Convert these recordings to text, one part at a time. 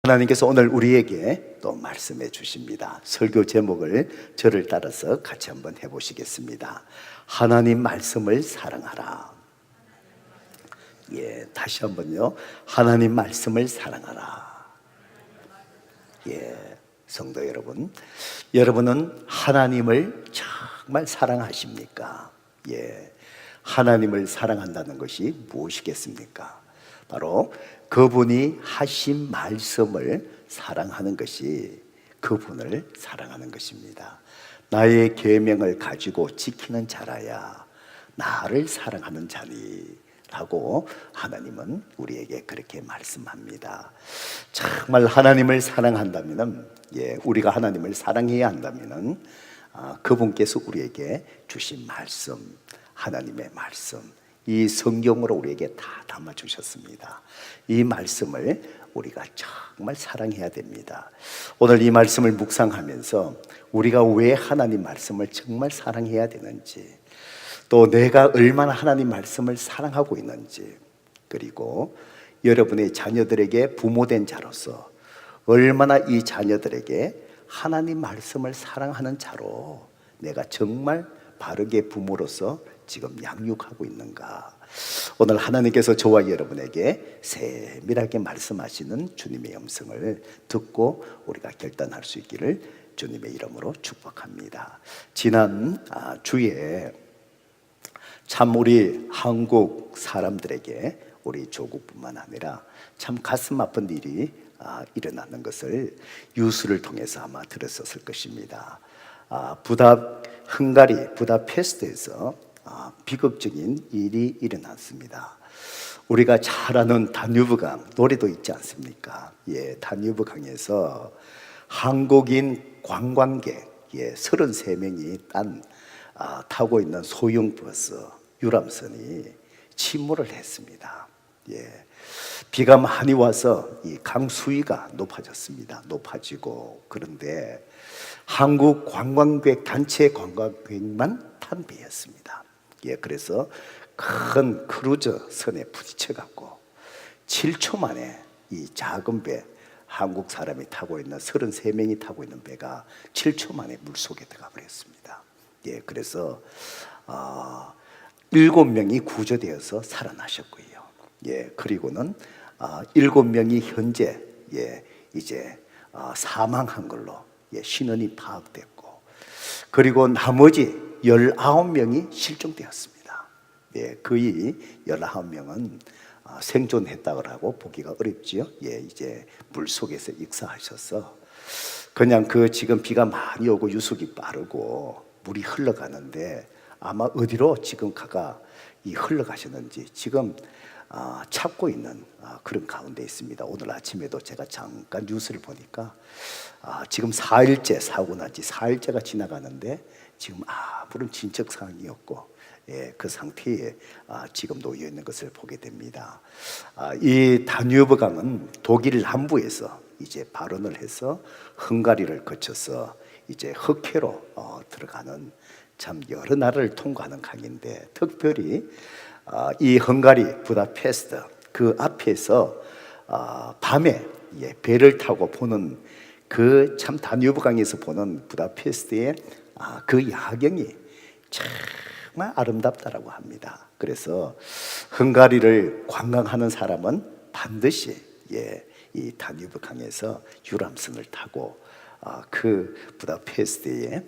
하나님께서 오늘 우리에게 또 말씀해 주십니다. 설교 제목을 저를 따라서 같이 한번 해보시겠습니다. 하나님 말씀을 사랑하라. 다시 한번요. 하나님 말씀을 사랑하라. 성도 여러분, 여러분은 하나님을 정말 사랑하십니까? 하나님을 사랑한다는 것이 무엇이겠습니까? 바로 그분이 하신 말씀을 사랑하는 것이 그분을 사랑하는 것입니다. 나의 계명을 가지고 지키는 자라야 나를 사랑하는 자니 라고 하나님은 우리에게 그렇게 말씀합니다. 정말 하나님을 사랑한다면, 우리가 하나님을 사랑해야 한다면 그분께서 우리에게 주신 말씀, 하나님의 말씀, 이 성경으로 우리에게 다 담아주셨습니다. 이 말씀을 우리가 정말 사랑해야 됩니다. 오늘 이 말씀을 묵상하면서 우리가 왜 하나님 말씀을 정말 사랑해야 되는지, 또 내가 얼마나 하나님 말씀을 사랑하고 있는지, 그리고 여러분의 자녀들에게 부모된 자로서 얼마나 이 자녀들에게 하나님 말씀을 사랑하는 자로 내가 정말 바르게 부모로서 지금 양육하고 있는가? 오늘 하나님께서 저와 여러분에게 세밀하게 말씀하시는 주님의 음성을 듣고 우리가 결단할 수 있기를 주님의 이름으로 축복합니다. 지난 주에 참 우리 한국 사람들에게, 우리 조국뿐만 아니라 참 가슴 아픈 일이 일어나는 것을 뉴스를 통해서 아마 들었었을 것입니다. 헝가리 부다페스트에서 비극적인 일이 일어났습니다. 우리가 잘 아는 다뉴브강 노래도 있지 않습니까? 다뉴브강에서 한국인 관광객 33명이 타고 있는 소형 버스 유람선이 침몰을 했습니다. 비가 많이 와서 이 강 수위가 높아지고, 그런데 한국 관광객, 단체 관광객만 탄 배였습니다. 그래서 큰 크루저 선에 부딪혀갖고 7초 만에 이 작은 배, 한국 사람이 타고 있는 33명이 타고 있는 배가 7초 만에 물속에 들어가 버렸습니다. 그래서 7명이 구조되어서 살아나셨고요. 그리고는 7명이 현재 이제 사망한 걸로 신원이 파악됐고, 그리고 나머지 19명이 실종되었습니다. 거의 19명은 생존했다고 하고 보기가 어렵지요. 이제 물속에서 익사하셔서 그냥 지금 비가 많이 오고 유속이 빠르고 물이 흘러가는데 아마 어디로 지금 흘러가셨는지 지금 찾고 있는 그런 가운데 있습니다. 오늘 아침에도 제가 잠깐 뉴스를 보니까 지금 4일째, 사고 난 지 4일째가 지나가는데 지금 아무런 진척 사항이 없고 그 상태에 지금 놓여 있는 것을 보게 됩니다. 이 다뉴브 강은 독일 남부에서 이제 발원을 해서 헝가리를 거쳐서 이제 흑해로 들어가는 참 여러 나라를 통과하는 강인데, 특별히 이 헝가리 부다페스트 그 앞에서 밤에 배를 타고 보는 그 참 다뉴브 강에서 보는 부다페스트의 그 야경이 정말 아름답다라고 합니다. 그래서 헝가리를 관광하는 사람은 반드시 이 다뉴브 강에서 유람선을 타고 그 부다페스트의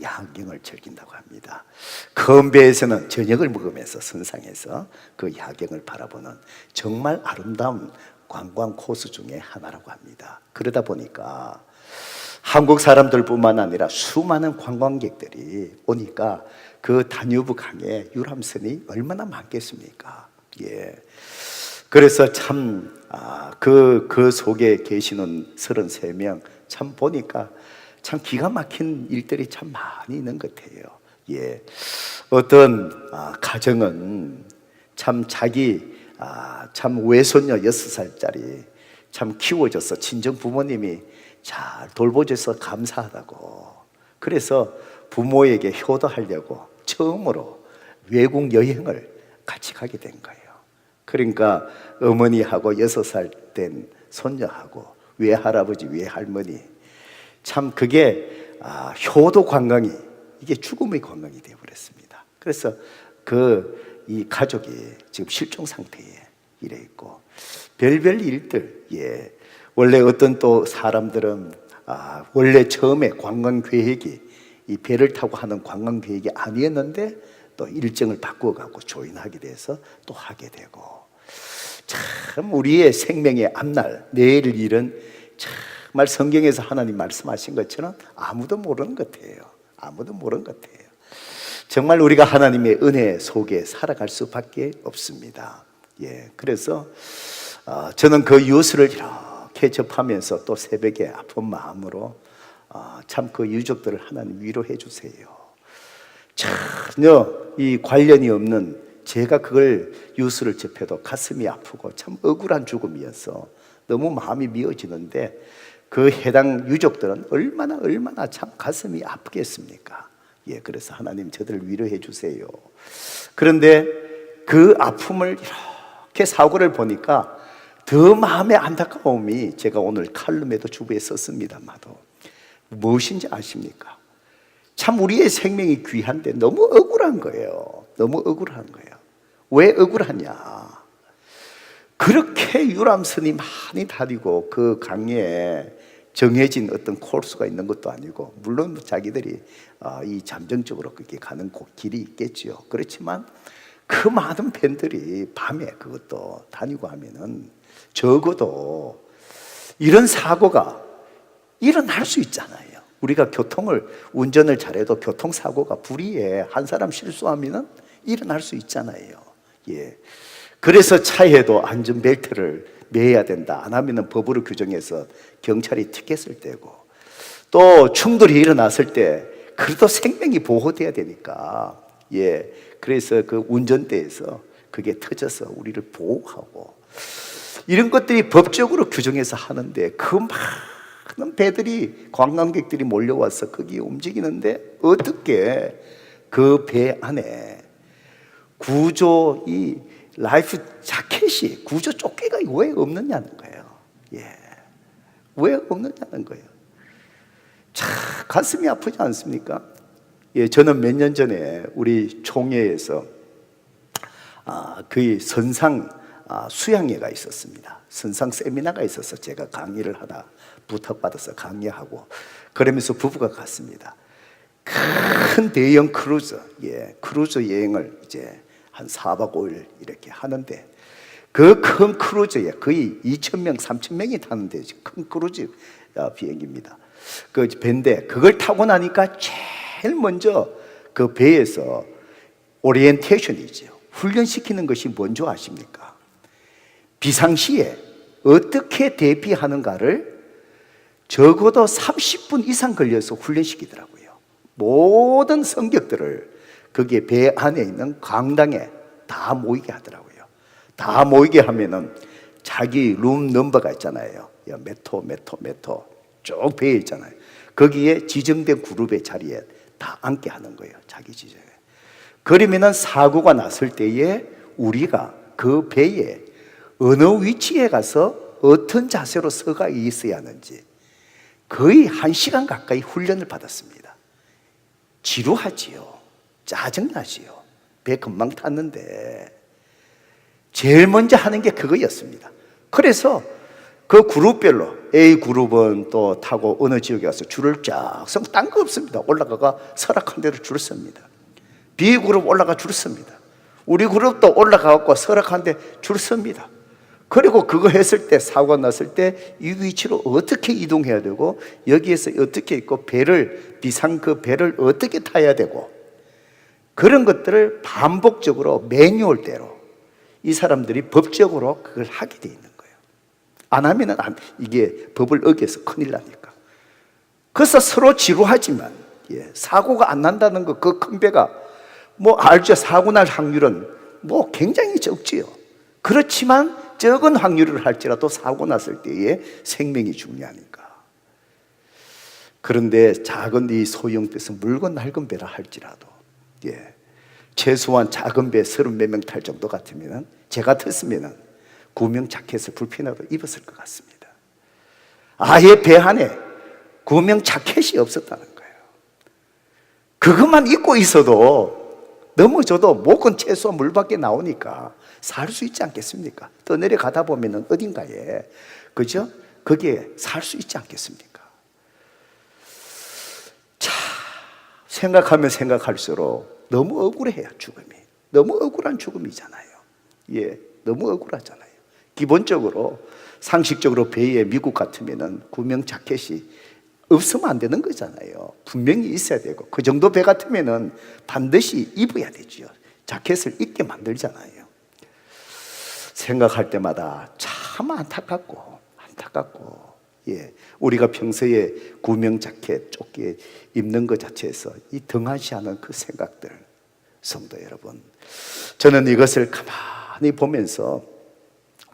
야경을 즐긴다고 합니다. 큰 배에서는 저녁을 먹으면서 선상에서 그 야경을 바라보는 정말 아름다운 관광 코스 중에 하나라고 합니다. 그러다 보니까 한국 사람들뿐만 아니라 수많은 관광객들이 오니까 그 다뉴브 강에 유람선이 얼마나 많겠습니까? 그래서 참 그 속에 계시는 33명 참 보니까 참 기가 막힌 일들이 참 많이 있는 것 같아요. 어떤 가정은 참 자기 참 외손녀 6살짜리 참 키워줘서 친정 부모님이 잘 돌보줘서 감사하다고, 그래서 부모에게 효도하려고 처음으로 외국 여행을 같이 가게 된 거예요. 그러니까 어머니하고 6살 된 손녀하고 외할아버지, 외할머니. 참 그게 효도 관광이 이게 죽음의 관광이 되어버렸습니다. 그래서 이 가족이 지금 실종 상태에 이래 있고 별별 일들. 원래 어떤 또 사람들은 원래 처음에 관광 계획이 이 배를 타고 하는 관광 계획이 아니었는데 또 일정을 바꾸어갖고 조인하게 돼서 또 하게 되고, 참 우리의 생명의 앞날 내일 일은 정말 성경에서 하나님 말씀하신 것처럼 아무도 모르는 것 같아요. 아무도 모르는 것 같아요. 정말 우리가 하나님의 은혜 속에 살아갈 수밖에 없습니다. 그래서 저는 그 뉴스를 이렇게 접하면서 또 새벽에 아픈 마음으로 참 그 유족들을 하나님 위로해 주세요. 전혀 이 관련이 없는 제가 그걸 뉴스를 접해도 가슴이 아프고 참 억울한 죽음이어서 너무 마음이 미어지는데 그 해당 유족들은 얼마나 참 가슴이 아프겠습니까? 그래서 하나님 저들을 위로해 주세요. 그런데 그 아픔을 이렇게 사고를 보니까 더 마음의 안타까움이, 제가 오늘 칼럼에도 주부에 썼습니다마도 무엇인지 아십니까? 참 우리의 생명이 귀한데 너무 억울한 거예요. 너무 억울한 거예요. 왜 억울하냐? 그렇게 유람선이 많이 다니고 그 강에 정해진 어떤 코스가 있는 것도 아니고, 물론 자기들이 이 잠정적으로 그렇게 가는 길이 있겠죠. 그렇지만 그 많은 팬들이 밤에 그것도 다니고 하면은 적어도 이런 사고가 일어날 수 있잖아요. 우리가 운전을 잘해도 교통사고가 불의에 한 사람 실수하면은 일어날 수 있잖아요. 그래서 차에도 안전벨트를 매야 된다. 안 하면은 법으로 규정해서 경찰이 티켓을 떼고, 또 충돌이 일어났을 때 그래도 생명이 보호돼야 되니까, 그래서 그 운전대에서 그게 터져서 우리를 보호하고, 이런 것들이 법적으로 규정해서 하는데 그 많은 배들이, 관광객들이 몰려와서 거기에 움직이는데 어떻게 그 배 안에 구조 이 라이프 자켓이, 구조 조끼가 왜 없느냐는 거예요. 왜 없느냐는 거예요. 참 가슴이 아프지 않습니까? 저는 몇 년 전에 우리 총회에서 그 선상 수양회가 있었습니다. 선상 세미나가 있어서 제가 강의를 하다 부탁받아서 강의하고, 그러면서 부부가 갔습니다. 큰 대형 크루즈, 크루즈 여행을 이제 한 4박 5일 이렇게 하는데, 그 큰 크루즈에 거의 2,000명, 3,000명이 타는데 큰 크루즈 비행기입니다. 그 배인데 그걸 타고 나니까 제일 먼저 그 배에서 오리엔테이션이죠. 훈련시키는 것이 뭔지 아십니까? 비상시에 어떻게 대피하는가를 적어도 30분 이상 걸려서 훈련시키더라고요. 모든 성격들을 거기에 배 안에 있는 강당에 다 모이게 하더라고요. 다 모이게 하면은 자기 룸 넘버가 있잖아요. 몇 호 쭉 배에 있잖아요. 거기에 지정된 그룹의 자리에 다 앉게 하는 거예요. 자기 지정에. 그러면은 사고가 났을 때에 우리가 그 배에 어느 위치에 가서 어떤 자세로 서가 있어야 하는지 거의 1시간 가까이 훈련을 받았습니다. 지루하지요. 짜증나지요. 배 금방 탔는데 제일 먼저 하는 게 그거였습니다. 그래서 그 그룹별로 A 그룹은 또 타고 어느 지역에 가서 줄을 쫙 서고, 딴 거 없습니다. 올라가가 설악한 대로 줄을 섭니다. B 그룹 올라가 줄 섭니다. 우리 그룹도 올라가고 설악한 데 줄 섭니다. 그리고 그거 했을 때, 사고가 났을 때 이 위치로 어떻게 이동해야 되고, 여기에서 어떻게 있고, 그 배를 어떻게 타야 되고, 그런 것들을 반복적으로 매뉴얼대로 이 사람들이 법적으로 그걸 하게 돼 있는 거예요. 안 하면은 이게 법을 어겨서 큰일 나니까. 그래서 서로 지루하지만 사고가 안 난다는 거, 그 큰 배가 알죠. 사고 날 확률은 굉장히 적지요. 그렇지만 적은 확률을 할지라도 사고 났을 때에 생명이 중요하니까. 그런데 작은 이 소형배에서 묽은 낡은 배라 할지라도 최소한 작은 배 30몇 명 탈 정도 같으면, 제 같았으면 구명 자켓을 불편하도 입었을 것 같습니다. 아예 배 안에 구명 자켓이 없었다는 거예요. 그것만 입고 있어도 넘어져도 목은 최소 물 밖에 나오니까 살 수 있지 않겠습니까? 떠내려가다 보면은 어딘가에, 그죠? 거기에 살 수 있지 않겠습니까? 자, 생각하면 생각할수록 너무 억울해요, 죽음이. 너무 억울한 죽음이잖아요. 예, 너무 억울하잖아요. 기본적으로, 상식적으로 배에 미국 같으면은 구명 자켓이 없으면 안 되는 거잖아요. 분명히 있어야 되고, 그 정도 배 같으면은 반드시 입어야 되지요. 자켓을 입게 만들잖아요. 생각할 때마다 참 안타깝고, 예, 우리가 평소에 구명 자켓, 조끼 입는 것 자체에서 이 등한시하는 그 생각들, 성도 여러분, 저는 이것을 가만히 보면서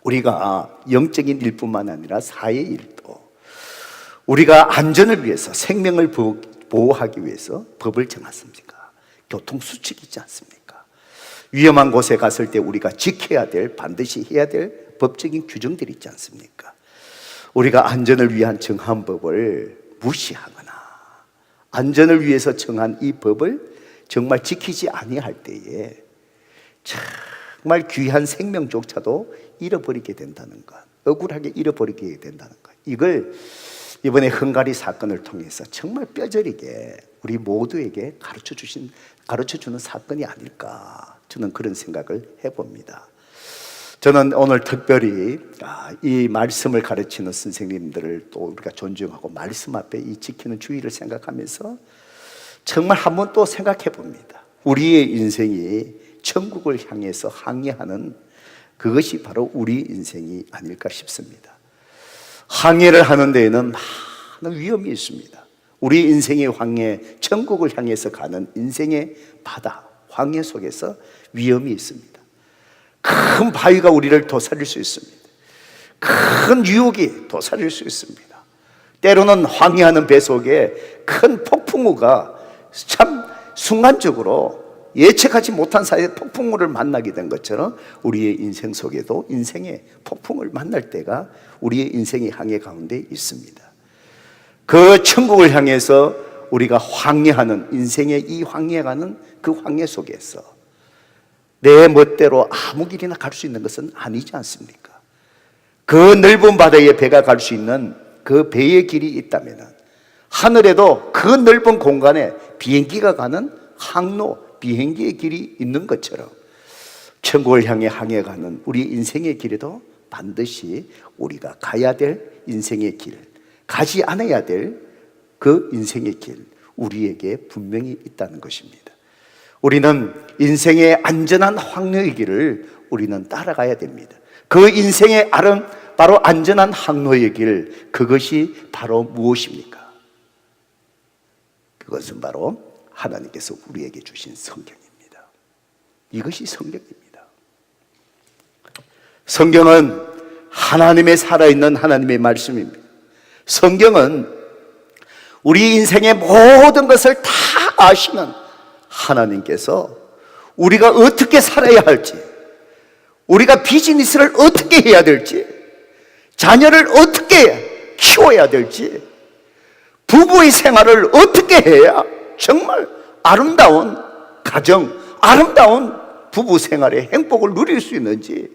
우리가 영적인 일뿐만 아니라 사회 일도 우리가 안전을 위해서, 생명을 보호하기 위해서 법을 정했습니까? 교통수칙이 있지 않습니까? 위험한 곳에 갔을 때 우리가 지켜야 될, 반드시 해야 될 법적인 규정들이 있지 않습니까? 우리가 안전을 위한 정한 법을 무시하거나 안전을 위해서 정한 이 법을 정말 지키지 아니할 때에 정말 귀한 생명조차도 잃어버리게 된다는 것, 억울하게 잃어버리게 된다는 것, 이걸 이번에 헝가리 사건을 통해서 정말 뼈저리게 우리 모두에게 가르쳐주는 사건이 아닐까, 저는 그런 생각을 해봅니다. 저는 오늘 특별히 이 말씀을 가르치는 선생님들을 또 우리가 존중하고 말씀 앞에 이 지키는 주의를 생각하면서 정말 한번 또 생각해 봅니다. 우리의 인생이 천국을 향해서 항해하는 그것이 바로 우리 인생이 아닐까 싶습니다. 항해를 하는 데에는 많은 위험이 있습니다. 우리 인생의 항해, 천국을 향해서 가는 인생의 바다, 항해 속에서 위험이 있습니다. 큰 바위가 우리를 도사릴 수 있습니다. 큰 유혹이 도사릴 수 있습니다. 때로는 항해하는 배 속에 큰 폭풍우가 참 순간적으로 예측하지 못한 사이에 폭풍우를 만나게 된 것처럼 우리의 인생 속에도 인생의 폭풍을 만날 때가 우리의 인생의 항해 가운데 있습니다. 그 천국을 향해서 우리가 항해하는, 인생의 이 항해가는 그 항해 속에서 내 멋대로 아무 길이나 갈 수 있는 것은 아니지 않습니까? 그 넓은 바다에 배가 갈 수 있는 그 배의 길이 있다면 하늘에도 그 넓은 공간에 비행기가 가는 항로, 비행기의 길이 있는 것처럼 천국을 향해 항해가는 우리 인생의 길에도 반드시 우리가 가야 될 인생의 길, 가지 않아야 될 그 인생의 길, 우리에게 분명히 있다는 것입니다. 우리는 인생의 안전한 항로의 길을 우리는 따라가야 됩니다. 그 인생의 바로 안전한 항로의 길, 그것이 바로 무엇입니까? 그것은 바로 하나님께서 우리에게 주신 성경입니다. 이것이 성경입니다. 성경은 하나님의 살아있는 하나님의 말씀입니다. 성경은 우리 인생의 모든 것을 다 아시는 하나님께서 우리가 어떻게 살아야 할지, 우리가 비즈니스를 어떻게 해야 될지, 자녀를 어떻게 키워야 될지, 부부의 생활을 어떻게 해야 정말 아름다운 가정, 아름다운 부부 생활의 행복을 누릴 수 있는지,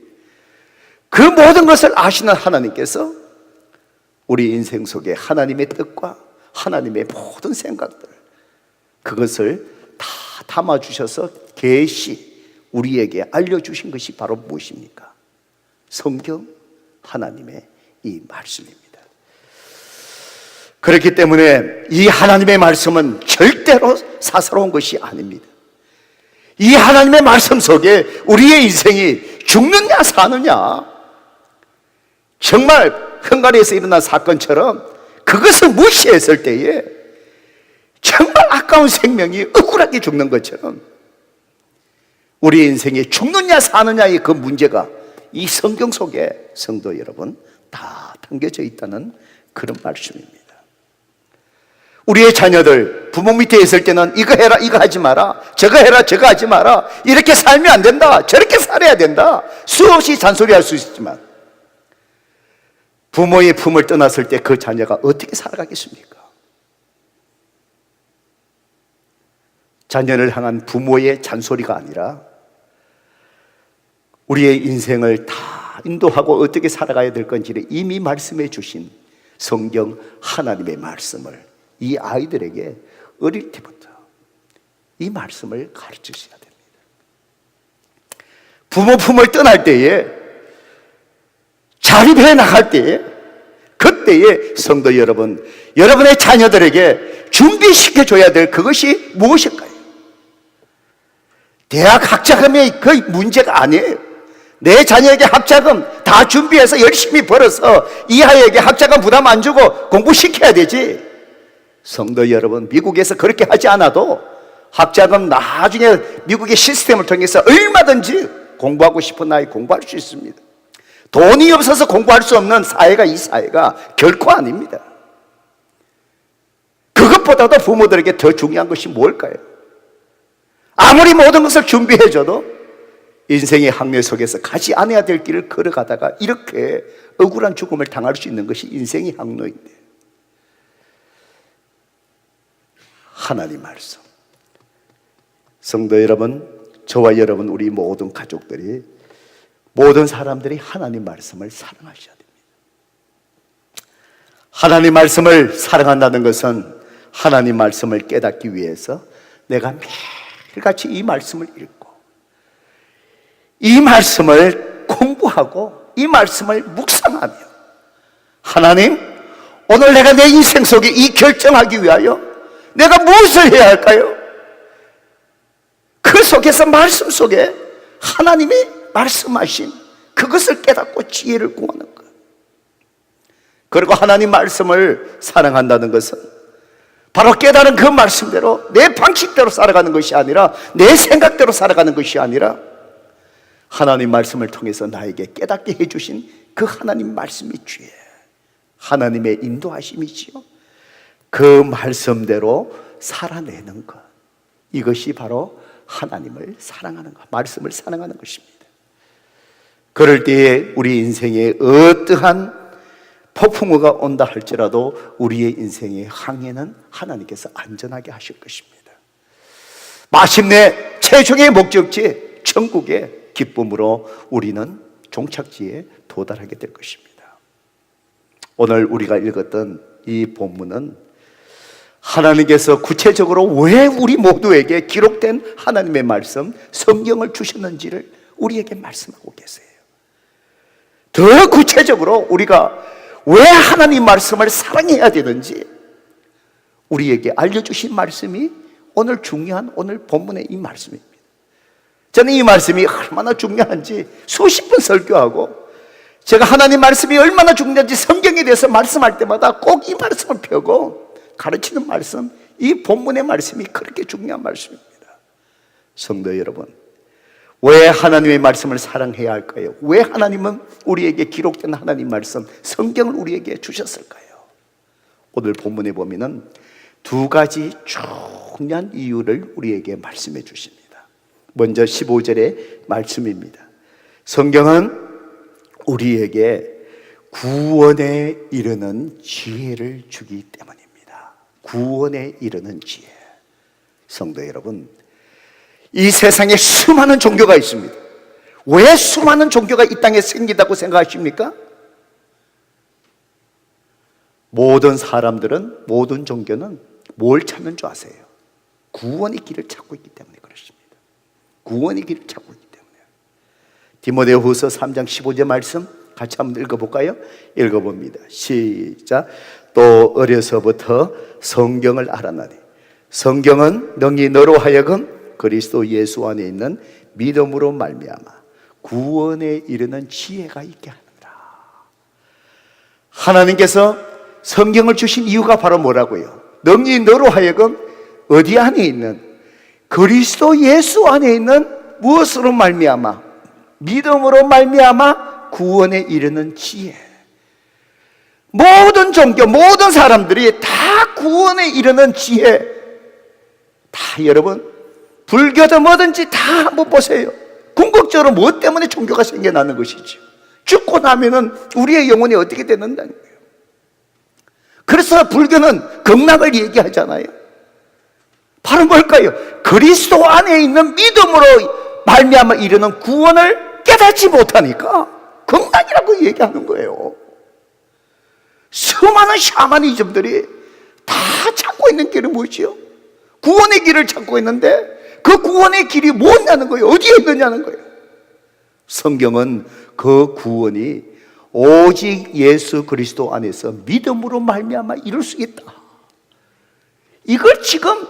그 모든 것을 아시는 하나님께서 우리 인생 속에 하나님의 뜻과 하나님의 모든 생각들, 그것을 다 담아주셔서 계시 우리에게 알려주신 것이 바로 무엇입니까? 성경, 하나님의 이 말씀입니다. 그렇기 때문에 이 하나님의 말씀은 절대로 사사로운 것이 아닙니다. 이 하나님의 말씀 속에 우리의 인생이 죽느냐 사느냐, 정말 헝가리에서 일어난 사건처럼 그것을 무시했을 때에 정말 아까운 생명이 억울하게 죽는 것처럼 우리 인생에 죽느냐 사느냐의 그 문제가 이 성경 속에, 성도 여러분, 다 담겨져 있다는 그런 말씀입니다. 우리의 자녀들 부모 밑에 있을 때는 이거 해라, 이거 하지 마라, 저거 해라, 저거 하지 마라, 이렇게 살면 안 된다, 저렇게 살아야 된다, 수없이 잔소리할 수 있지만 부모의 품을 떠났을 때 그 자녀가 어떻게 살아가겠습니까? 자녀를 향한 부모의 잔소리가 아니라 우리의 인생을 다 인도하고 어떻게 살아가야 될 건지를 이미 말씀해 주신 성경 하나님의 말씀을 이 아이들에게 어릴 때부터 이 말씀을 가르치셔야 됩니다. 부모 품을 떠날 때에, 자립해 나갈 때에, 그때에 성도 여러분, 여러분의 자녀들에게 준비시켜줘야 될 그것이 무엇일까요? 대학 학자금이 거의 문제가 아니에요. 내 자녀에게 학자금 다 준비해서 열심히 벌어서 이 아이에게 학자금 부담 안 주고 공부시켜야 되지. 성도 여러분, 미국에서 그렇게 하지 않아도 학자금 나중에 미국의 시스템을 통해서 얼마든지 공부하고 싶은 아이 공부할 수 있습니다. 돈이 없어서 공부할 수 없는 사회가 이 사회가 결코 아닙니다. 그것보다도 부모들에게 더 중요한 것이 뭘까요? 아무리 모든 것을 준비해줘도 인생의 항로 속에서 가지 않아야 될 길을 걸어가다가 이렇게 억울한 죽음을 당할 수 있는 것이 인생의 항로인데, 하나님 말씀, 성도 여러분, 저와 여러분, 우리 모든 가족들이, 모든 사람들이 하나님 말씀을 사랑하셔야 됩니다. 하나님 말씀을 사랑한다는 것은 하나님 말씀을 깨닫기 위해서 내가 매일같이 이 말씀을 읽고 이 말씀을 공부하고 이 말씀을 묵상하며, 하나님, 오늘 내가 내 인생 속에 이 결정하기 위하여 내가 무엇을 해야 할까요? 그 속에서 말씀 속에 하나님이 말씀하신 그것을 깨닫고 지혜를 구하는 것. 그리고 하나님 말씀을 사랑한다는 것은 바로 깨달은 그 말씀대로 내 방식대로 살아가는 것이 아니라, 내 생각대로 살아가는 것이 아니라, 하나님 말씀을 통해서 나에게 깨닫게 해주신 그 하나님 말씀이 주의 하나님의 인도하심이지요. 그 말씀대로 살아내는 것, 이것이 바로 하나님을 사랑하는 것, 말씀을 사랑하는 것입니다. 그럴 때에 우리 인생에 어떠한 폭풍우가 온다 할지라도 우리의 인생의 항해는 하나님께서 안전하게 하실 것입니다. 마침내 최종의 목적지 천국의 기쁨으로 우리는 종착지에 도달하게 될 것입니다. 오늘 우리가 읽었던 이 본문은 하나님께서 구체적으로 왜 우리 모두에게 기록된 하나님의 말씀, 성경을 주셨는지를 우리에게 말씀하고 계세요. 더 구체적으로 우리가 왜 하나님 말씀을 사랑해야 되는지 우리에게 알려주신 말씀이 오늘 중요한 오늘 본문의 이 말씀입니다. 저는 이 말씀이 얼마나 중요한지 수십 번 설교하고, 제가 하나님 말씀이 얼마나 중요한지 성경에 대해서 말씀할 때마다 꼭 이 말씀을 펴고 가르치는 말씀, 이 본문의 말씀이 그렇게 중요한 말씀입니다. 성도 여러분, 왜 하나님의 말씀을 사랑해야 할까요? 왜 하나님은 우리에게 기록된 하나님 말씀, 성경을 우리에게 주셨을까요? 오늘 본문에 보면은 두 가지 중요한 이유를 우리에게 말씀해 주십니다. 먼저 15절의 말씀입니다. 성경은 우리에게 구원에 이르는 지혜를 주기 때문입니다. 구원에 이르는 지혜. 성도 여러분, 이 세상에 수많은 종교가 있습니다. 왜 수많은 종교가 이 땅에 생긴다고 생각하십니까? 모든 사람들은, 모든 종교는 뭘 찾는 줄 아세요? 구원의 길을 찾고 있기 때문에 그렇습니다. 구원의 길을 찾고 있기 때문에. 디모데후서 3장 15절 말씀 같이 한번 읽어볼까요? 읽어봅니다. 시작. 또 어려서부터 성경을 알아나니 성경은 능히 너로 하여금 그리스도 예수 안에 있는 믿음으로 말미암아 구원에 이르는 지혜가 있게 하느라. 하나님께서 성경을 주신 이유가 바로 뭐라고요? 능히 너로 하여금 어디 안에 있는, 그리스도 예수 안에 있는 무엇으로 말미암아? 믿음으로 말미암아 구원에 이르는 지혜. 모든 종교, 모든 사람들이 다 구원에 이르는 지혜, 다 여러분 불교도 뭐든지 다 한번 보세요. 궁극적으로 무엇 때문에 종교가 생겨나는 것이죠? 죽고 나면은 우리의 영혼이 어떻게 되는다는 거예요. 그래서 불교는 극락을 얘기하잖아요. 바로 뭘까요? 그리스도 안에 있는 믿음으로 말미암아 이르는 구원을 깨닫지 못하니까 극락이라고 얘기하는 거예요. 수많은 샤머니즘들이 다 찾고 있는 길은 무엇이요? 구원의 길을 찾고 있는데 그 구원의 길이 뭐냐는 거예요. 어디에 있느냐는 거예요. 성경은 그 구원이 오직 예수 그리스도 안에서 믿음으로 말미암아 이룰 수 있다. 이걸 지금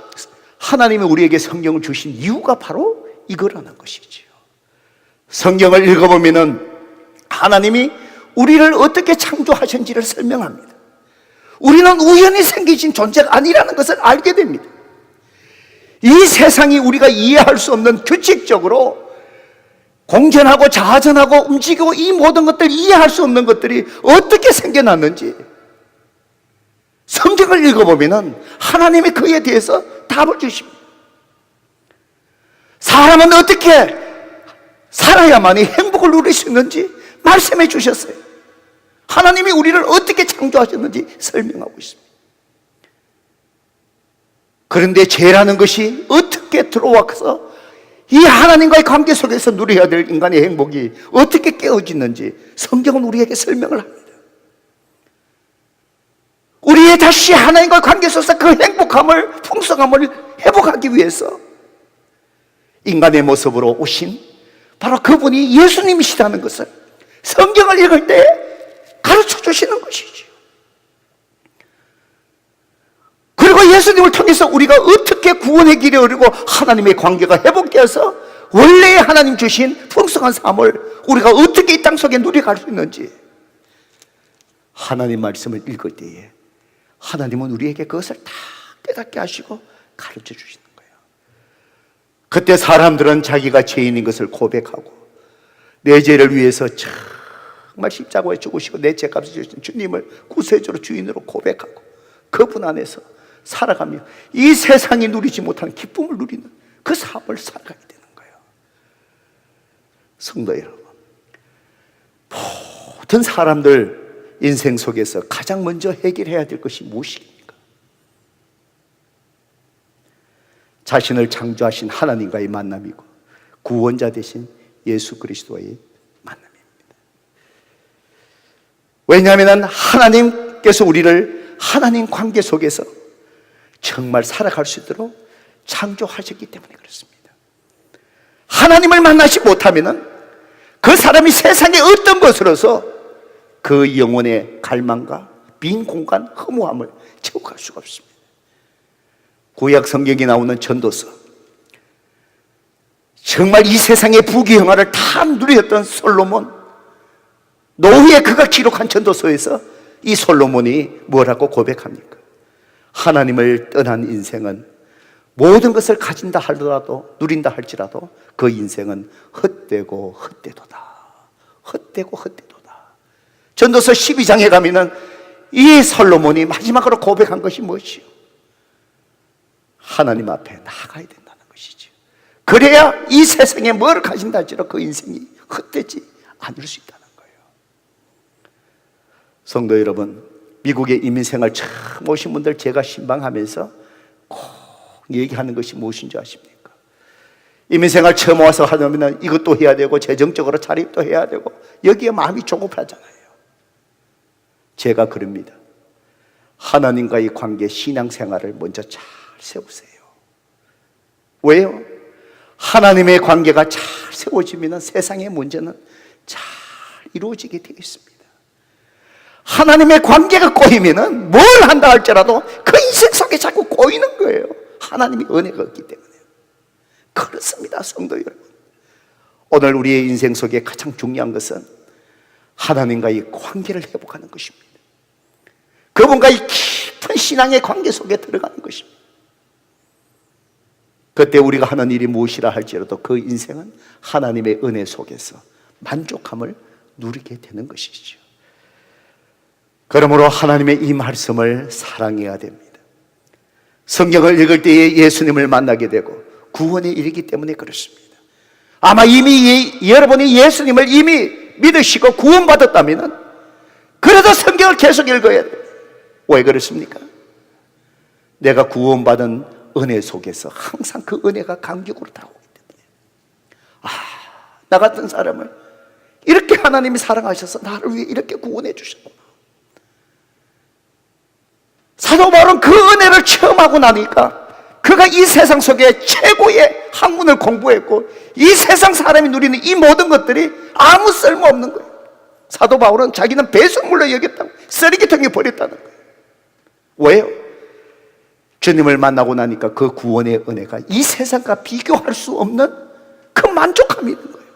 하나님이 우리에게 성경을 주신 이유가 바로 이거라는 것이지요. 성경을 읽어보면은 하나님이 우리를 어떻게 창조하신지를 설명합니다. 우리는 우연히 생기신 존재가 아니라는 것을 알게 됩니다. 이 세상이 우리가 이해할 수 없는 규칙적으로 공전하고 자전하고 움직이고 이 모든 것들 이해할 수 없는 것들이 어떻게 생겨났는지 성경을 읽어보면 하나님이 그에 대해서 답을 주십니다. 사람은 어떻게 살아야만이 행복을 누릴 수 있는지 말씀해 주셨어요. 하나님이 우리를 어떻게 창조하셨는지 설명하고 있습니다. 그런데 죄라는 것이 어떻게 들어와서 이 하나님과의 관계 속에서 누려야 될 인간의 행복이 어떻게 깨어지는지 성경은 우리에게 설명을 합니다. 우리의 다시 하나님과의 관계 속에서 그 행복함을, 풍성함을 회복하기 위해서 인간의 모습으로 오신 바로 그분이 예수님이시라는 것을 성경을 읽을 때 가르쳐 주시는 것이죠. 그리고 예수님을 통해서 우리가 어떻게 구원의 길에 오르고 하나님의 관계가 회복되어서 원래의 하나님 주신 풍성한 삶을 우리가 어떻게 이 땅 속에 누려갈 수 있는지 하나님 말씀을 읽을 때에 하나님은 우리에게 그것을 다 깨닫게 하시고 가르쳐 주시는 거예요. 그때 사람들은 자기가 죄인인 것을 고백하고 내 죄를 위해서 정말 십자가에 죽으시고 내 죄값을 주신 주님을 구세주로 주인으로 고백하고 그분 안에서 살아가며 이 세상이 누리지 못하는 기쁨을 누리는 그 삶을 살아가게 되는 거예요. 성도 여러분, 모든 사람들 인생 속에서 가장 먼저 해결해야 될 것이 무엇입니까? 자신을 창조하신 하나님과의 만남이고 구원자 되신 예수 그리스도와의 만남입니다. 왜냐하면 하나님께서 우리를 하나님 관계 속에서 정말 살아갈 수 있도록 창조하셨기 때문에 그렇습니다. 하나님을 만나지 못하면 그 사람이 세상의 어떤 것으로서 그 영혼의 갈망과 빈 공간, 허무함을 채워갈 수가 없습니다. 구약 성경에 나오는 전도서, 정말 이 세상의 부귀영화를 다 누렸던 솔로몬, 노후에 그가 기록한 전도서에서 이 솔로몬이 뭐라고 고백합니까? 하나님을 떠난 인생은 모든 것을 가진다 하더라도 누린다 할지라도 그 인생은 헛되고 헛되도다. 헛되고 헛되도다. 전도서 12장에 가면은 이 솔로몬이 마지막으로 고백한 것이 무엇이요? 하나님 앞에 나아가야 된다는 것이죠. 그래야 이 세상에 뭘 가진다 할지라도 그 인생이 헛되지 않을 수 있다는 거예요. 성도 여러분, 미국에 이민생활 처음 오신 분들 제가 신방하면서 꼭 얘기하는 것이 무엇인지 아십니까? 이민생활 처음 와서 하려면 이것도 해야 되고 재정적으로 자립도 해야 되고 여기에 마음이 조급하잖아요. 제가 그럽니다. 하나님과의 관계 신앙생활을 먼저 잘 세우세요. 왜요? 하나님의 관계가 잘 세워지면 세상의 문제는 잘 이루어지게 되어 있습니다. 하나님의 관계가 꼬이면은 뭘 한다 할지라도 그 인생 속에 자꾸 꼬이는 거예요. 하나님의 은혜가 없기 때문에. 그렇습니다, 성도 여러분. 오늘 우리의 인생 속에 가장 중요한 것은 하나님과의 관계를 회복하는 것입니다. 그분과의 깊은 신앙의 관계 속에 들어가는 것입니다. 그때 우리가 하는 일이 무엇이라 할지라도 그 인생은 하나님의 은혜 속에서 만족함을 누리게 되는 것이죠. 그러므로 하나님의 이 말씀을 사랑해야 됩니다. 성경을 읽을 때에 예수님을 만나게 되고 구원에 이르기 때문에 그렇습니다. 아마 이미 여러분이 예수님을 이미 믿으시고 구원받았다면 그래도 성경을 계속 읽어야 돼요. 왜 그렇습니까? 내가 구원받은 은혜 속에서 항상 그 은혜가 강력으로 다가오기 때문에 나 같은 사람을 이렇게 하나님이 사랑하셔서 나를 위해 이렇게 구원해 주셨구나. 사도 바울은 그 은혜를 체험하고 나니까 그가 이 세상 속에 최고의 학문을 공부했고 이 세상 사람이 누리는 이 모든 것들이 아무 쓸모없는 거예요. 사도 바울은 자기는 배설물로 여겼다고, 쓰레기통에 버렸다는 거예요. 왜요? 주님을 만나고 나니까 그 구원의 은혜가 이 세상과 비교할 수 없는 그 만족함이 있는 거예요.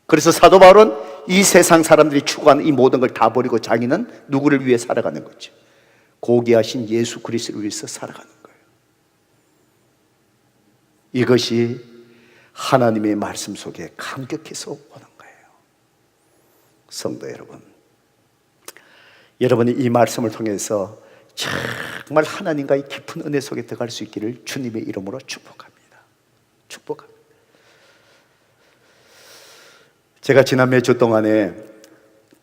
그래서 사도 바울은 이 세상 사람들이 추구하는 이 모든 걸 다 버리고 자기는 누구를 위해 살아가는 거죠? 고귀하신 예수 그리스도를 위해서 살아가는 거예요. 이것이 하나님의 말씀 속에 감격해서 오는 거예요. 성도 여러분, 여러분이 이 말씀을 통해서 정말 하나님과의 깊은 은혜 속에 들어갈 수 있기를 주님의 이름으로 축복합니다. 축복합니다. 제가 지난 몇 주 동안에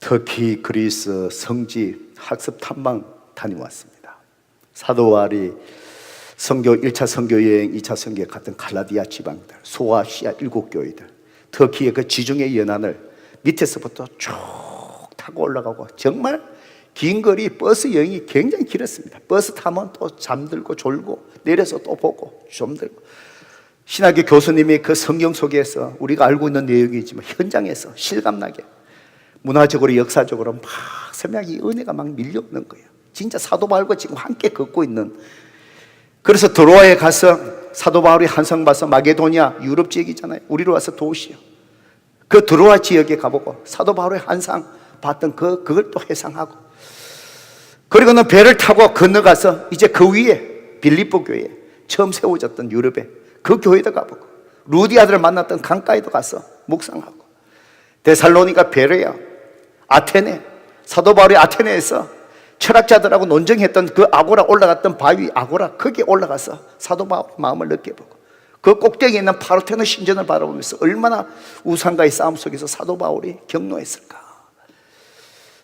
터키, 그리스 성지 학습 탐방 다녀왔습니다. 사도 바울이 선교 1차 선교 여행, 2차 선교에 갔던 갈라디아 지방들, 소아시아 7교회들, 터키의 그 지중해 연안을 밑에서부터 쭉 타고 올라가고 정말 긴 거리 버스 여행이 굉장히 길었습니다. 버스 타면 또 잠들고 졸고 내려서 또 보고 잠들고. 신학교 교수님이 그 성경 속에서 우리가 알고 있는 내용이지만 현장에서 실감나게 문화적으로 역사적으로 막 설명이 은혜가 막 밀려오는 거예요. 진짜 사도 바울과 지금 함께 걷고 있는. 그래서 드로아에 가서 사도 바울이 한성 봐서 마게도니아 유럽 지역이잖아요. 우리로 와서 도시요. 그 드로아 지역에 가보고 사도 바울의 한상 봤던 그걸 또 회상하고, 그리고는 배를 타고 건너가서 이제 그 위에 빌립보 교회 처음 세워졌던 유럽에 그 교회도 가보고, 루디아들을 만났던 강가에도 가서 묵상하고, 데살로니가 베레아, 아테네, 사도 바울이 아테네에서 철학자들하고 논쟁했던 그 아고라 올라갔던 바위 아고라, 거기에 올라가서 사도 바울의 마음을 느껴보고, 그 꼭대기에 있는 파르테논 신전을 바라보면서 얼마나 우상과의 싸움 속에서 사도 바울이 격노했을까.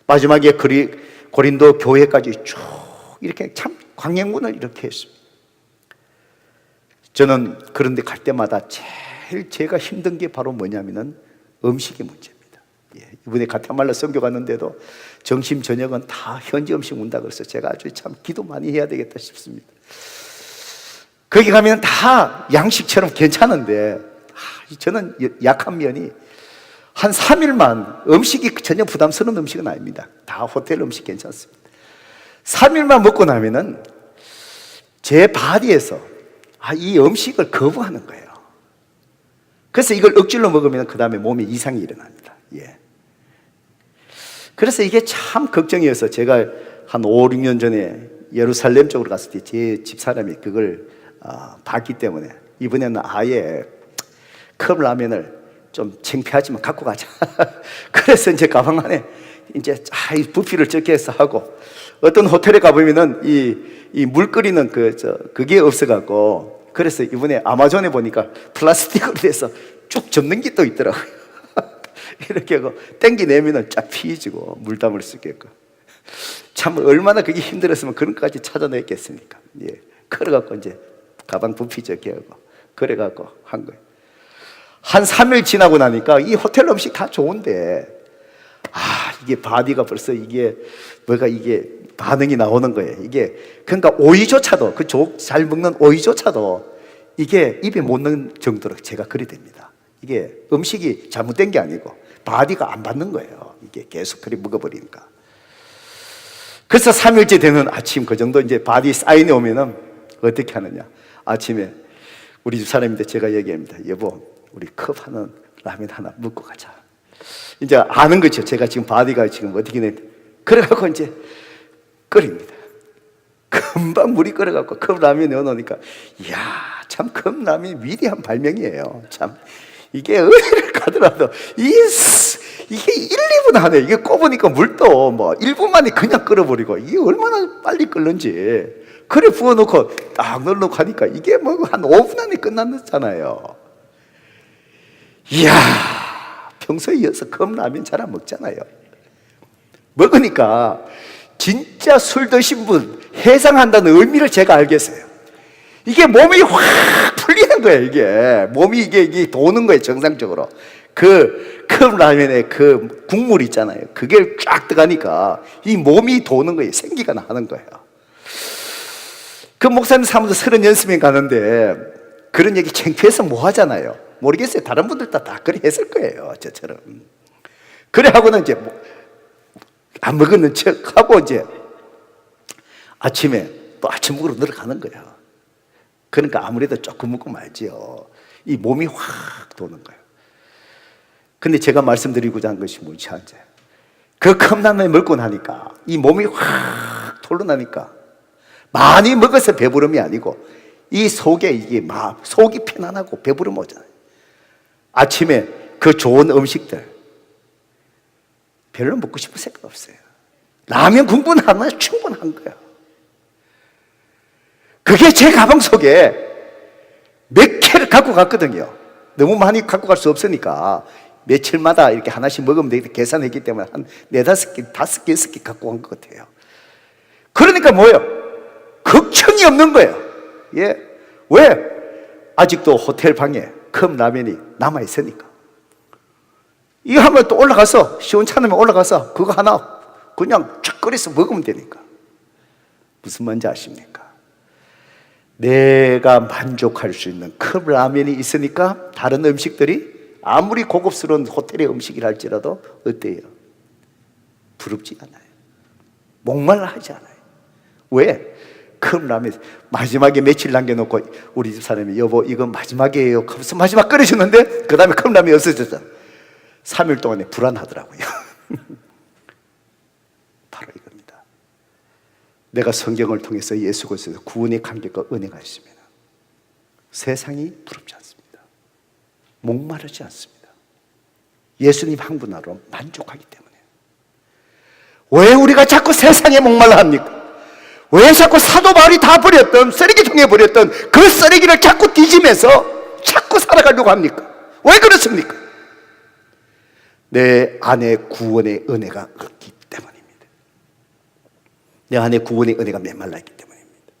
마지막에 고린도 교회까지 쭉 이렇게 참 광행군을 이렇게 했습니다. 저는 그런 데 갈 때마다 제일 제가 힘든 게 바로 뭐냐면은 음식의 문제입니다. 이번에 가테말라 선교 갔는데도 점심 저녁은 다 현지 음식 온다 그래서 제가 아주 참 기도 많이 해야 되겠다 싶습니다. 거기 가면 다 양식처럼 괜찮은데 저는 약한 면이 한 3일만, 음식이 전혀 부담스러운 음식은 아닙니다. 다 호텔 음식 괜찮습니다. 3일만 먹고 나면은 제 바디에서 이 음식을 거부하는 거예요. 그래서 이걸 억지로 먹으면 그 다음에 몸에 이상이 일어납니다. 그래서 이게 참 걱정이어서 제가 한 5, 6년 전에 예루살렘 쪽으로 갔을 때 제 집사람이 그걸 봤기 때문에 이번에는 아예 컵라면을 좀 창피하지만 갖고 가자. 그래서 이제 가방 안에 이제 부피를 적게 해서 하고, 어떤 호텔에 가보면은 이 물 끓이는 그게 없어갖고, 그래서 이번에 아마존에 보니까 플라스틱으로 돼서 쭉 접는 게 또 있더라고요. 이렇게 하고 땡기 내면은 쫙 피해지고 물 담을 수 있게끔. 참 얼마나 그게 힘들었으면 그런 것까지 찾아냈겠습니까? 그래갖고 이제 가방 부피 적게 하고 그래갖고 한 거예요. 한 3일 지나고 나니까 이 호텔 음식 다 좋은데 이게 바디가 벌써 이게 반응이 나오는 거예요. 그러니까 오이조차도 잘 먹는 오이조차도 이게 입에 못 넣는 정도로 제가 그리 됩니다. 이게 음식이 잘못된 게 아니고 바디가 안 받는 거예요. 이게 계속 그리 먹어버리니까. 그래서 3일째 되는 아침 그 정도 이제 바디 사인이 오면은 어떻게 하느냐. 아침에 우리 집 사람인데 제가 얘기합니다. 여보, 우리 컵 하나 라면 하나 먹고 가자. 이제 아는 거죠. 제가 지금 바디가 지금 어떻게 돼. 그래갖고 이제 끓입니다. 금방 물이 끓어갖고 컵라면 넣어놓으니까, 이야, 참 컵라면이 위대한 발명이에요. 참 이게 어디를 가더라도 이게 1, 2분 하네. 이게 꼽으니까 물도 뭐 1분 만에 그냥 끓어버리고, 이게 얼마나 빨리 끓는지. 그래 부어놓고 딱 넣어놓고 하니까 이게 뭐 한 5분 안에 끝났잖아요. 이야, 평소에 이어서 컵라면 잘 안 먹잖아요. 먹으니까 진짜 술 드신 분 해상한다는 의미를 제가 알겠어요. 이게 몸이 확 풀리는 거예요. 이게 몸이 이게 도는 거예요. 정상적으로 그 컵라면에 그 국물 있잖아요. 그게 쫙 들어가니까 이 몸이 도는 거예요. 생기가 나는 거예요. 그 목사님 사무소 36명 가는데 그런 얘기 창피해서 뭐 하잖아요. 모르겠어요. 다른 분들도 다 그래 했을 거예요. 저처럼. 그래 하고는 이제 안 먹는 척 하고 이제 아침에 또 아침 먹으러 들어가는 거예요. 그러니까 아무래도 조금 먹고 말지요. 이 몸이 확 도는 거예요. 근데 제가 말씀드리고자 한 것이 뭔지 아세요? 그 컵라면 먹고 나니까 이 몸이 확 돌아나니까 많이 먹어서 배부름이 아니고 이 속에 이게 막 속이 편안하고 배부름 오잖아요. 아침에 그 좋은 음식들 별로 먹고 싶은 생각 없어요. 라면 국물 하나 충분한 거예요. 그게 제 가방 속에 몇 개를 갖고 갔거든요. 너무 많이 갖고 갈 수 없으니까 며칠마다 이렇게 하나씩 먹으면 되겠다 계산했기 때문에 한 4, 5개, 5개, 6개 갖고 간 것 같아요. 그러니까 뭐예요? 걱정이 없는 거예요. 예. 왜? 아직도 호텔 방에 컵라면이 남아있으니까. 이거 한번 또 올라가서 시원찮으면 올라가서 그거 하나 그냥 쫙 끓여서 먹으면 되니까. 무슨 말인지 아십니까? 내가 만족할 수 있는 컵라면이 있으니까 다른 음식들이 아무리 고급스러운 호텔의 음식이라 할지라도 어때요? 부럽지 않아요. 목말라 하지 않아요. 왜? 컵라면 마지막에 며칠 남겨놓고 우리 집 사람이 여보 이건 마지막이에요. 그래서 마지막 끓여주는데 그 다음에 컵라면이 없어졌어. 3일 동안에 불안하더라고요. 바로 이겁니다. 내가 성경을 통해서 예수 그리스도의 구원의 감격과 은혜가 있습니다. 세상이 부럽지 않습니다. 목마르지 않습니다. 예수님 한 분으로 만족하기 때문에. 왜 우리가 자꾸 세상에 목말라 합니까? 왜 자꾸 사도 바울이 다 버렸던 쓰레기통에 버렸던 그 쓰레기를 자꾸 뒤지면서 자꾸 살아가려고 합니까? 왜 그렇습니까? 내 안에 구원의 은혜가 없기 때문입니다. 내 안에 구원의 은혜가 메말라 있기 때문입니다.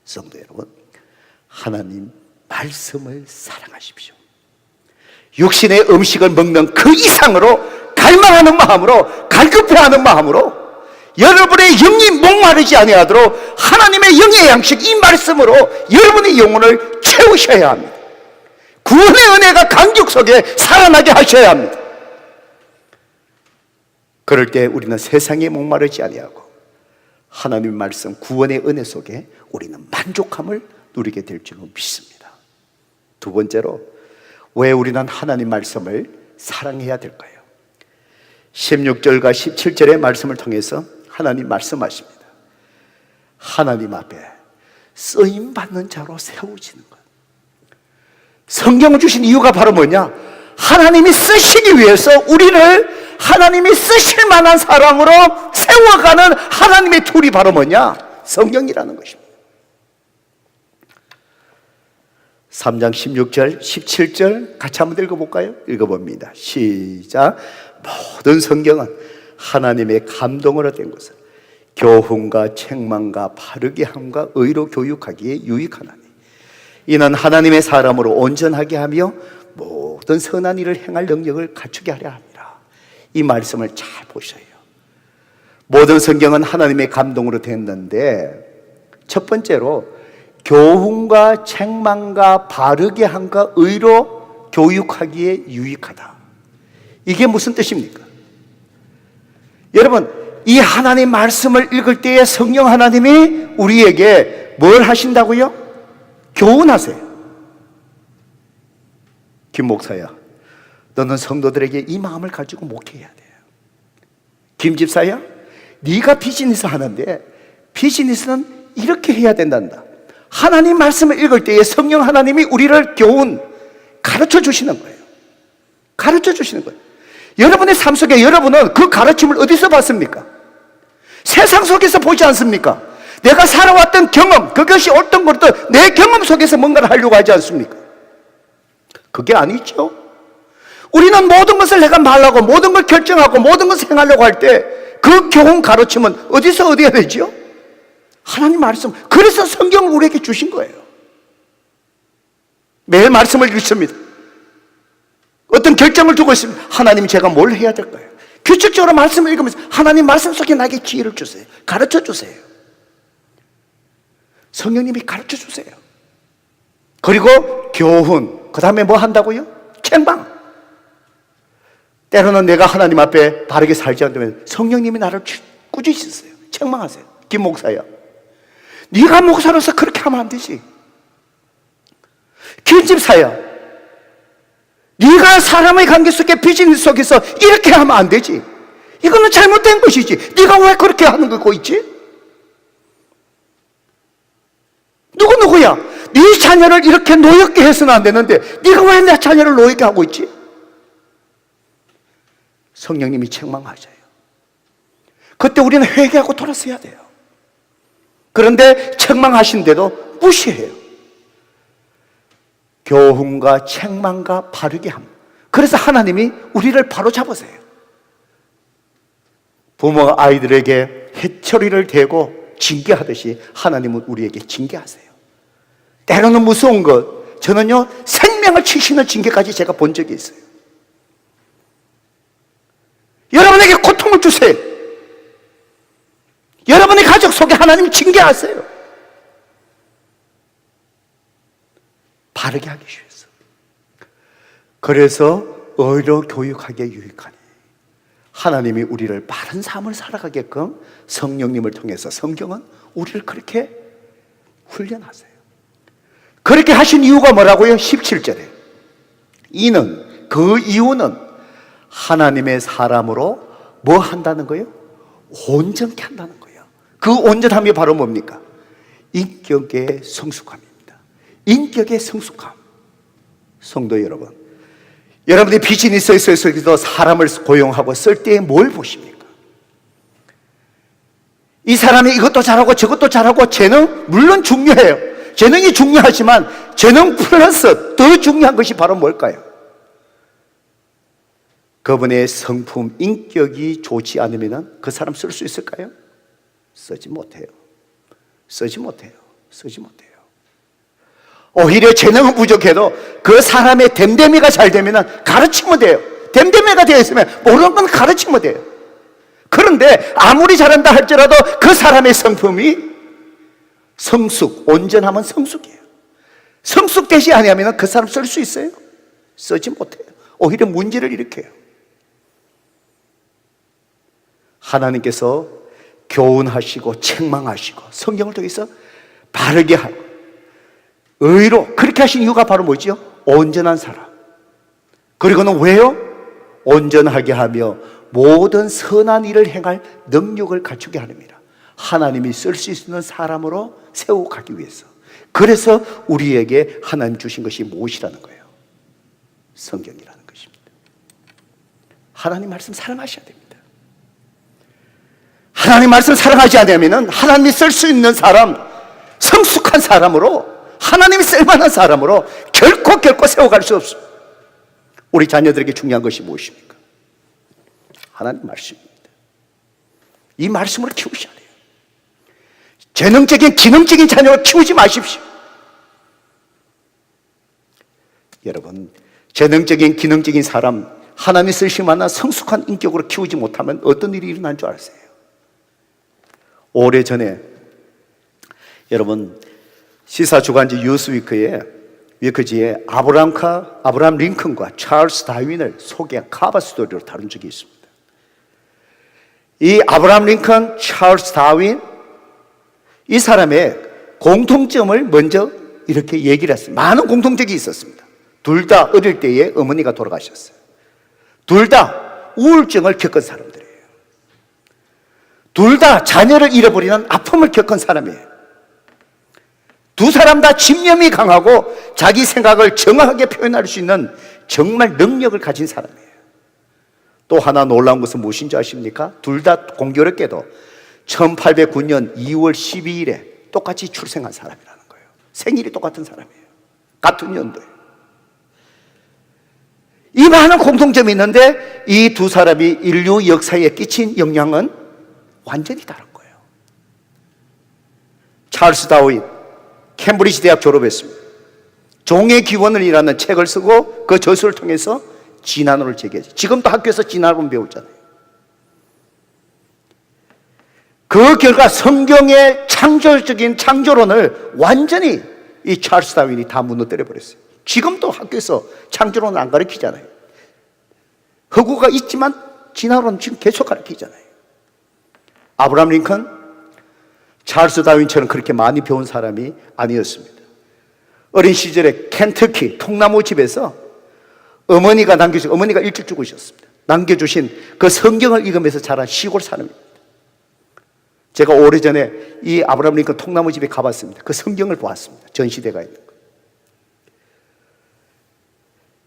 성도 여러분, 하나님 말씀을 사랑하십시오. 육신의 음식을 먹는 그 이상으로 갈망하는 마음으로 갈급해하는 마음으로 여러분의 영이 목마르지 아니하도록 하나님의 영의 양식 이 말씀으로 여러분의 영혼을 채우셔야 합니다. 구원의 은혜가 강격 속에 살아나게 하셔야 합니다. 그럴 때 우리는 세상에 목마르지 아니하고 하나님의 말씀 구원의 은혜 속에 우리는 만족함을 누리게 될 줄로 믿습니다. 두 번째로 왜 우리는 하나님 말씀을 사랑해야 될까요? 16절과 17절의 말씀을 통해서 하나님 말씀하십니다. 하나님 앞에 쓰임받는 자로 세워지는 것. 성경을 주신 이유가 바로 뭐냐? 하나님이 쓰시기 위해서 우리를 하나님이 쓰실 만한 사람으로 세워가는 하나님의 툴이 바로 뭐냐? 성경이라는 것입니다. 3장 16절, 17절 같이 한번 읽어볼까요? 읽어봅니다. 시작. 모든 성경은 하나님의 감동으로 된 것을 교훈과 책망과 바르게 함과 의로 교육하기에 유익하나니 이는 하나님의 사람으로 온전하게 하며 모든 선한 일을 행할 능력을 갖추게 하려 합니다. 이 말씀을 잘 보셔요. 모든 성경은 하나님의 감동으로 됐는데 첫 번째로 교훈과 책망과 바르게 함과 의로 교육하기에 유익하다. 이게 무슨 뜻입니까? 여러분, 이 하나님 말씀을 읽을 때에 성령 하나님이 우리에게 뭘 하신다고요? 교훈하세요. 김 목사야, 너는 성도들에게 이 마음을 가지고 목회해야 돼요. 김 집사야, 네가 비즈니스 하는데 비즈니스는 이렇게 해야 된단다. 하나님 말씀을 읽을 때에 성령 하나님이 우리를 교훈, 가르쳐 주시는 거예요. 가르쳐 주시는 거예요. 여러분의 삶 속에 여러분은 그 가르침을 어디서 받습니까? 세상 속에서 보지 않습니까? 내가 살아왔던 경험, 그것이 어떤 것도 내 경험 속에서 뭔가를 하려고 하지 않습니까? 그게 아니죠. 우리는 모든 것을 내가 말하고 모든 걸 결정하고 모든 것을 행하려고 할 때 그 교훈 가르침은 어디서 얻어야 되죠? 하나님 말씀. 그래서 성경을 우리에게 주신 거예요. 매일 말씀을 읽습니다. 어떤 결정을 두고 있습니다. 하나님, 제가 뭘 해야 될까요? 규칙적으로 말씀을 읽으면서 하나님 말씀 속에 나에게 지혜를 주세요. 가르쳐 주세요. 성령님이 가르쳐 주세요. 그리고 교훈, 그 다음에 뭐 한다고요? 책망. 때로는 내가 하나님 앞에 바르게 살지 않으면 성령님이 나를 꾸짖으세요. 책망하세요. 김 목사야, 네가 목사로서 그렇게 하면 안 되지. 김 집사야, 네가 사람의 관계 속에 비즈니스 속에서 이렇게 하면 안 되지. 이거는 잘못된 것이지. 네가 왜 그렇게 하는 거고 있지? 누구야? 네 자녀를 이렇게 노엽게 해서는 안 되는데 네가 왜 내 자녀를 노엽게 하고 있지? 성령님이 책망하셔요. 그때 우리는 회개하고 돌아서야 돼요. 그런데 책망하신데도 무시해요. 교훈과 책망과 바르게 함. 그래서 하나님이 우리를 바로 잡으세요. 부모가 아이들에게 해초리를 대고 징계하듯이 하나님은 우리에게 징계하세요. 때로는 무서운 것, 저는요 생명을 치시는 징계까지 제가 본 적이 있어요. 여러분에게 고통을 주세요. 여러분의 가족 속에 하나님 징계하세요. 바르게 하기 위해서. 그래서 의로 교육하기에 유익하니 하나님이 우리를 바른 삶을 살아가게끔 성령님을 통해서 성경은 우리를 그렇게 훈련하세요. 그렇게 하신 이유가 뭐라고요? 17절에 이는, 그 이유는 하나님의 사람으로 뭐 한다는 거예요? 온전케 한다는 거예요. 그 온전함이 바로 뭡니까? 인격의 성숙함입니다. 인격의 성숙함. 성도 여러분, 여러분이 비즈니스에서도 사람을 고용하고 쓸 때 뭘 보십니까? 이 사람이 이것도 잘하고 저것도 잘하고, 재능 물론 중요해요. 재능이 중요하지만 재능 플러스 더 중요한 것이 바로 뭘까요? 그분의 성품, 인격이 좋지 않으면 그 사람 쓸 수 있을까요? 쓰지 못해요. 쓰지 못해요. 쓰지 못해요. 오히려 재능은 부족해도 그 사람의 댐댐이가 잘 되면 가르치면 돼요. 댐댐이가 되어 있으면 모르는 건 가르치면 돼요. 그런데 아무리 잘한다 할지라도 그 사람의 성품이 성숙, 온전하면 성숙이에요. 성숙되지 아니하면 그 사람 쓸 수 있어요? 쓰지 못해요. 오히려 문제를 일으켜요. 하나님께서 교훈하시고 책망하시고 성경을 통해서 바르게 하고 의로 그렇게 하신 이유가 바로 뭐지요? 온전한 사람. 그리고는 왜요? 온전하게 하며 모든 선한 일을 행할 능력을 갖추게 하느니라. 하나님이 쓸 수 있는 사람으로 세워가기 위해서. 그래서 우리에게 하나님 주신 것이 무엇이라는 거예요? 성경이라는 것입니다. 하나님 말씀 사랑하셔야 됩니다. 하나님 말씀 사랑하지 않으면 하나님이 쓸 수 있는 사람, 성숙한 사람으로, 하나님이 쓸만한 사람으로 결코 세워갈 수 없습니다. 우리 자녀들에게 중요한 것이 무엇입니까? 하나님 말씀입니다. 이 말씀으로 키우셔야 돼요. 재능적인, 기능적인 자녀를 키우지 마십시오. 여러분, 재능적인, 기능적인 사람, 하나님이 쓰실 만한 성숙한 인격으로 키우지 못하면 어떤 일이 일어난 줄 아세요? 오래전에 여러분 시사주간지 위크지에 아브라함 링컨과 찰스 다윈을 소개한 카바 스토리로 다룬 적이 있습니다. 이 아브라함 링컨, 찰스 다윈, 이 사람의 공통점을 먼저 이렇게 얘기를 했습니다. 많은 공통점이 있었습니다. 둘 다 어릴 때에 어머니가 돌아가셨어요. 둘 다 우울증을 겪은 사람들이에요. 둘 다 자녀를 잃어버리는 아픔을 겪은 사람이에요. 두 사람 다 집념이 강하고 자기 생각을 정확하게 표현할 수 있는 정말 능력을 가진 사람이에요. 또 하나 놀라운 것은 무엇인지 아십니까? 둘 다 공교롭게도 1809년 2월 12일에 똑같이 출생한 사람이라는 거예요. 생일이 똑같은 사람이에요. 같은 연도에. 이 많은 공통점이 있는데 이 두 사람이 인류 역사에 끼친 영향은 완전히 다른 거예요. 찰스 다윈 캠브리지 대학 졸업했습니다. 종의 기원을 이라는 책을 쓰고 그 저술을 통해서 진화론을 제기했죠. 지금도 학교에서 진화론 배우잖아요. 그 결과 성경의 창조적인 창조론을 완전히 이 찰스 다윈이 다 무너뜨려 버렸어요. 지금도 학교에서 창조론을 안 가르치잖아요. 허구가 있지만 진화론 지금 계속 가르치잖아요. 아브라함 링컨, 찰스 다윈처럼 그렇게 많이 배운 사람이 아니었습니다. 어린 시절에 켄터키 통나무 집에서 어머니가 일찍 죽으셨습니다. 남겨주신 그 성경을 읽으면서 자란 시골 사람입니다. 제가 오래전에 이 아브라함 링컨 통나무 집에 가봤습니다. 그 성경을 보았습니다. 전시대가 있는 거.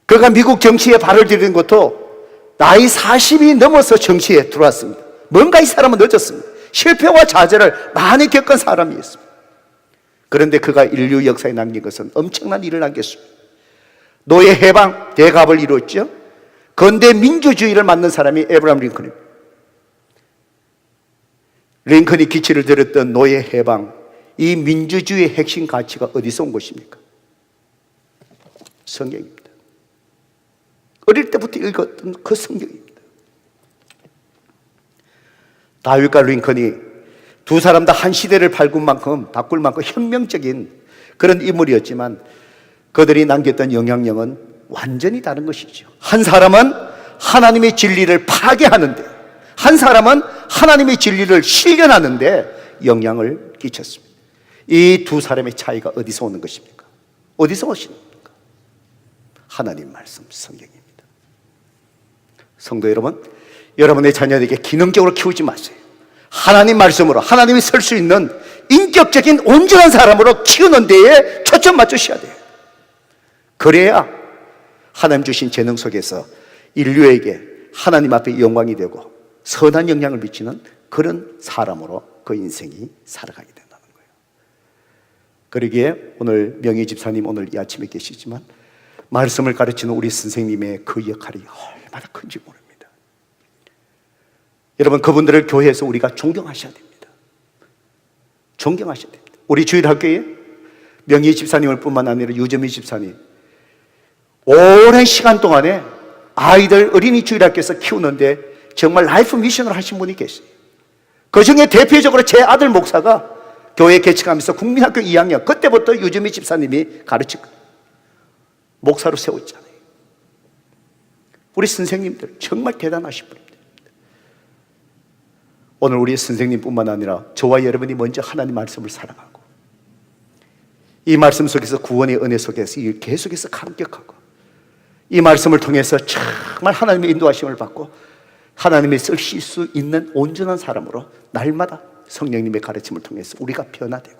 그가 미국 정치에 발을 들인 것도 나이 40이 넘어서 정치에 들어왔습니다. 뭔가 이 사람은 늦었습니다. 실패와 좌절을 많이 겪은 사람이었습니다. 그런데 그가 인류 역사에 남긴 것은 엄청난 일을 남겼습니다. 노예 해방 대갑을 이루었죠. 근대 민주주의를 만든 사람이 에브라함 링컨입니다. 링컨이 기치를 들었던 노예 해방, 이 민주주의의 핵심 가치가 어디서 온 것입니까? 성경입니다. 어릴 때부터 읽었던 그 성경입니다. 다윗과 링컨이 두 사람 다 한 시대를 바꿀 만큼 혁명적인 그런 인물이었지만 그들이 남겼던 영향력은 완전히 다른 것이죠. 한 사람은 하나님의 진리를 파괴하는데, 한 사람은 하나님의 진리를 실현하는데 영향을 끼쳤습니다. 이 두 사람의 차이가 어디서 오는 것입니까? 어디서 오십니까? 하나님 말씀, 성경입니다. 성도 여러분, 여러분의 자녀에게 기능적으로 키우지 마세요. 하나님 말씀으로 하나님이 설 수 있는 인격적인 온전한 사람으로 키우는 데에 초점 맞추셔야 돼요. 그래야 하나님 주신 재능 속에서 인류에게 하나님 앞에 영광이 되고 선한 영향을 미치는 그런 사람으로 그 인생이 살아가게 된다는 거예요. 그러기에 오늘 명희 집사님 오늘 이 아침에 계시지만 말씀을 가르치는 우리 선생님의 그 역할이 얼마나 큰지 모릅니다. 여러분, 그분들을 교회에서 우리가 존경하셔야 됩니다. 존경하셔야 됩니다. 우리 주일학교에 명희 집사님을 뿐만 아니라 유점희 집사님, 오랜 시간 동안에 아이들 어린이 주일학교에서 키우는데 정말 라이프 미션을 하신 분이 계세요. 그 중에 대표적으로 제 아들 목사가 교회 개척하면서 국민학교 2학년, 그때부터 유점희 집사님이 가르치고 목사로 세웠잖아요. 우리 선생님들 정말 대단하신 분입니다. 오늘 우리 선생님뿐만 아니라 저와 여러분이 먼저 하나님 말씀을 사랑하고 이 말씀 속에서 구원의 은혜 속에서 계속해서 감격하고 이 말씀을 통해서 정말 하나님의 인도하심을 받고 하나님의 쓰실 수 있는 온전한 사람으로 날마다 성령님의 가르침을 통해서 우리가 변화되고,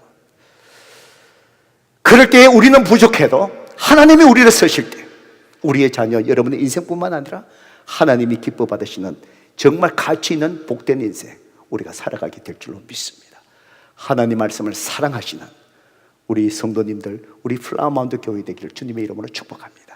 그럴 때에 우리는 부족해도 하나님이 우리를 쓰실 때 우리의 자녀, 여러분의 인생뿐만 아니라 하나님이 기뻐 받으시는 정말 가치 있는 복된 인생 우리가 살아가게 될 줄로 믿습니다. 하나님 말씀을 사랑하시는 우리 성도님들, 우리 플라워마운트 교회 되기를 주님의 이름으로 축복합니다.